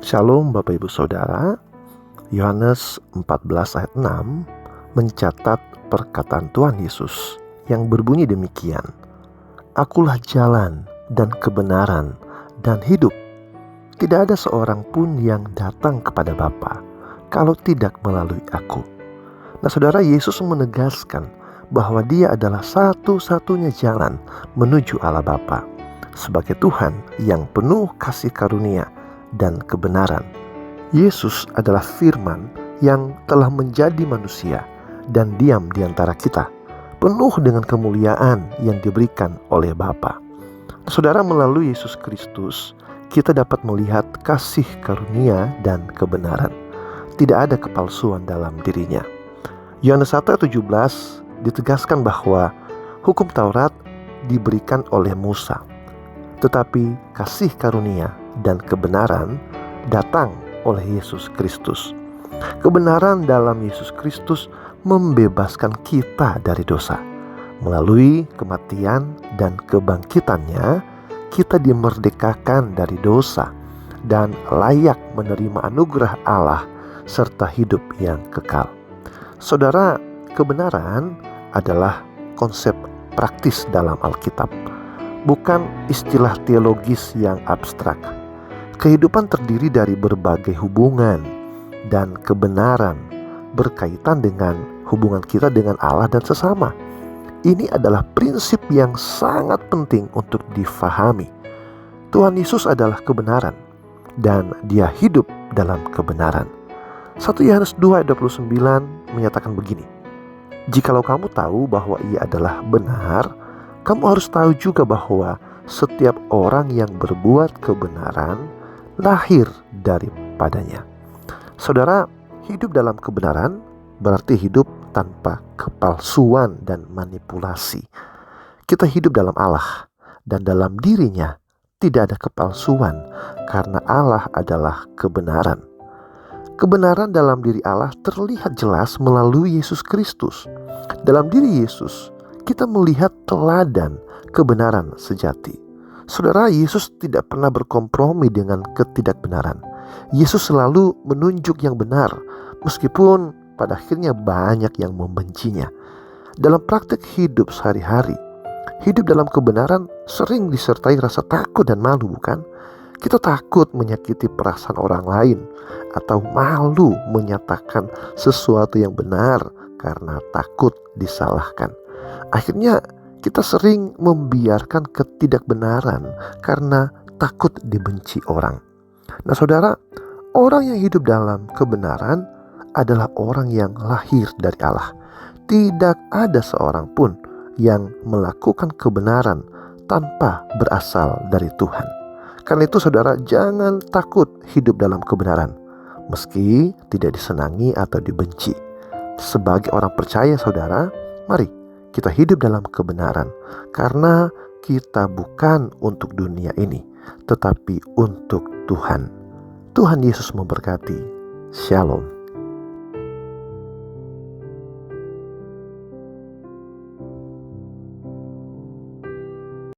Shalom Bapak Ibu Saudara. Yohanes 14 ayat 6 mencatat perkataan Tuhan Yesus yang berbunyi demikian. Akulah jalan dan kebenaran dan hidup. Tidak ada seorang pun yang datang kepada Bapa kalau tidak melalui aku. Nah saudara, Yesus menegaskan bahwa dia adalah satu-satunya jalan menuju Allah Bapa sebagai Tuhan yang penuh kasih karunia dan kebenaran. Yesus adalah firman yang telah menjadi manusia dan diam di antara kita, penuh dengan kemuliaan yang diberikan oleh Bapa. Saudara, melalui Yesus Kristus kita dapat melihat kasih karunia dan kebenaran. Tidak ada kepalsuan dalam dirinya. Yohanes 1:17 ditegaskan bahwa hukum Taurat diberikan oleh Musa, tetapi kasih karunia dan kebenaran datang oleh Yesus Kristus. Kebenaran dalam Yesus Kristus membebaskan kita dari dosa. Melalui kematian dan kebangkitannya, kita dimerdekakan dari dosa dan layak menerima anugerah Allah serta hidup yang kekal. Saudara, kebenaran adalah konsep praktis dalam Alkitab, bukan istilah teologis yang abstrak. Kehidupan terdiri dari berbagai hubungan, dan kebenaran berkaitan dengan hubungan kita dengan Allah dan sesama. Ini adalah prinsip yang sangat penting untuk difahami. Tuhan Yesus adalah kebenaran, dan dia hidup dalam kebenaran. 1 Yohanes 2 ayat 29 menyatakan begini. Jikalau kamu tahu bahwa ia adalah benar, kamu harus tahu juga bahwa setiap orang yang berbuat kebenaran lahir daripadanya. Saudara, hidup dalam kebenaran berarti hidup tanpa kepalsuan dan manipulasi. Kita hidup dalam Allah dan dalam dirinya tidak ada kepalsuan karena Allah adalah kebenaran. Kebenaran dalam diri Allah terlihat jelas melalui Yesus Kristus. Dalam diri Yesus kita melihat teladan kebenaran sejati. Saudara, Yesus tidak pernah berkompromi dengan ketidakbenaran. Yesus selalu menunjuk yang benar, meskipun pada akhirnya banyak yang membencinya. Dalam praktik hidup sehari-hari, hidup dalam kebenaran sering disertai rasa takut dan malu, bukan? Kita takut menyakiti perasaan orang lain atau malu menyatakan sesuatu yang benar karena takut disalahkan. Akhirnya kita sering membiarkan ketidakbenaran karena takut dibenci orang. Nah saudara, orang yang hidup dalam kebenaran adalah orang yang lahir dari Allah. Tidak ada seorang pun yang melakukan kebenaran tanpa berasal dari Tuhan. Karena itu saudara, jangan takut hidup dalam kebenaran, meski tidak disenangi atau dibenci. Sebagai orang percaya saudara, mari kita hidup dalam kebenaran, karena kita bukan untuk dunia ini, tetapi untuk Tuhan. Tuhan Yesus memberkati. Shalom.